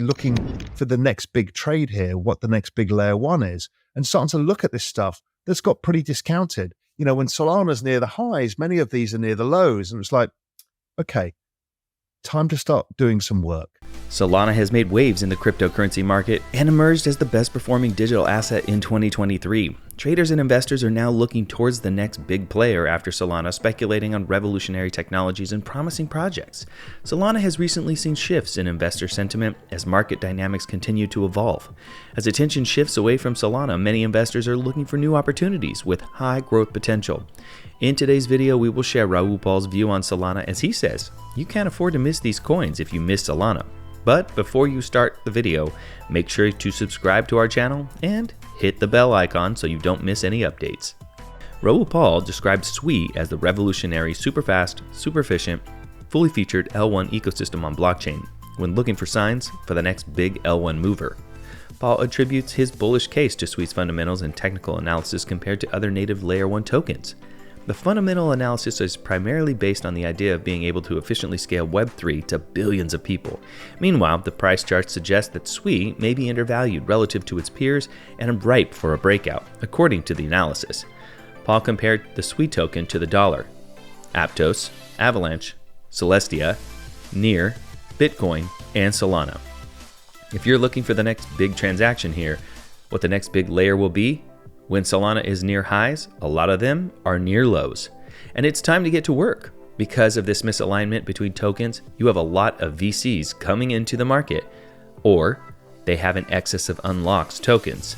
looking for the next big trade here, what the next big layer one is, and starting to look at this stuff that's got pretty discounted. When Solana's near the highs, many of these are near the lows. And it's like, okay, time to start doing some work. Solana has made waves in the cryptocurrency market and emerged as the best performing digital asset in 2023. Traders and investors are now looking towards the next big player after Solana, speculating on revolutionary technologies and promising projects. Solana has recently seen shifts in investor sentiment as market dynamics continue to evolve. As attention shifts away from Solana, many investors are looking for new opportunities with high growth potential. In today's video, we will share Raoul Pal's view on Solana as he says, you can't afford to miss these coins if you miss Solana. But before you start the video, make sure to subscribe to our channel and hit the bell icon so you don't miss any updates. Raoul Pal describes SWI as the revolutionary, super fast, super efficient, fully featured L1 ecosystem on blockchain when looking for signs for the next big L1 mover. Pal attributes his bullish case to SWI's fundamentals and technical analysis compared to other native Layer 1 tokens. The fundamental analysis is primarily based on the idea of being able to efficiently scale Web3 to billions of people. Meanwhile, the price charts suggest that SWI may be undervalued relative to its peers and ripe for a breakout, according to the analysis. Paul compared the SWI token to the dollar, Aptos, Avalanche, Celestia, Near, Bitcoin, and Solana. If you're looking for the next big transaction here, what the next big layer will be, when Solana is near highs, a lot of them are near lows. And it's time to get to work. Because of this misalignment between tokens, you have a lot of VCs coming into the market, or they have an excess of unlocked tokens.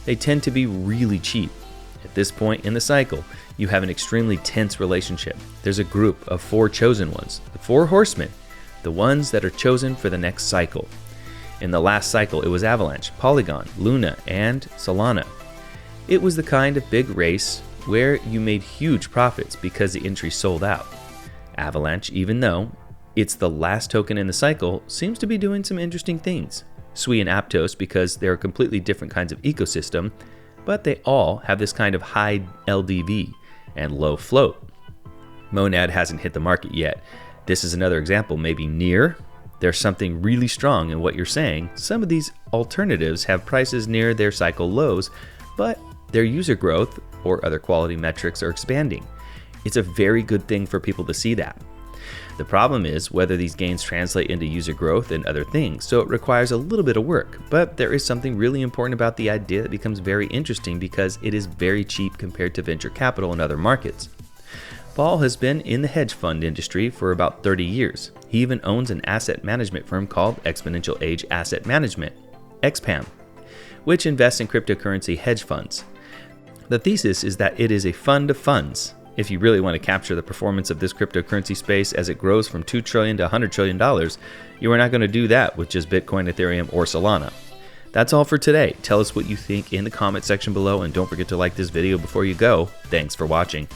They tend to be really cheap. At this point in the cycle, you have an extremely tense relationship. There's a group of 4 chosen ones, the 4 horsemen, the ones that are chosen for the next cycle. In the last cycle, it was Avalanche, Polygon, Luna, and Solana. It was the kind of big race where you made huge profits because the entry sold out. Avalanche, even though it's the last token in the cycle, seems to be doing some interesting things. SWI and Aptos because they're completely different kinds of ecosystem, but they all have this kind of high LDV and low float. Monad hasn't hit the market yet. This is another example, maybe Near. There's something really strong in what you're saying. Some of these alternatives have prices near their cycle lows, but their user growth or other quality metrics are expanding. It's a very good thing for people to see that. The problem is whether these gains translate into user growth and other things, so it requires a little bit of work. But there is something really important about the idea that becomes very interesting because it is very cheap compared to venture capital and other markets. Paul has been in the hedge fund industry for about 30 years. He even owns an asset management firm called Exponential Age Asset Management, XPAM, which invests in cryptocurrency hedge funds. The thesis is that it is a fund of funds. If you really want to capture the performance of this cryptocurrency space as it grows from $2 trillion to $100 trillion, you are not going to do that with just Bitcoin, Ethereum, or Solana. That's all for today. Tell us what you think in the comment section below, and don't forget to like this video before you go. Thanks for watching.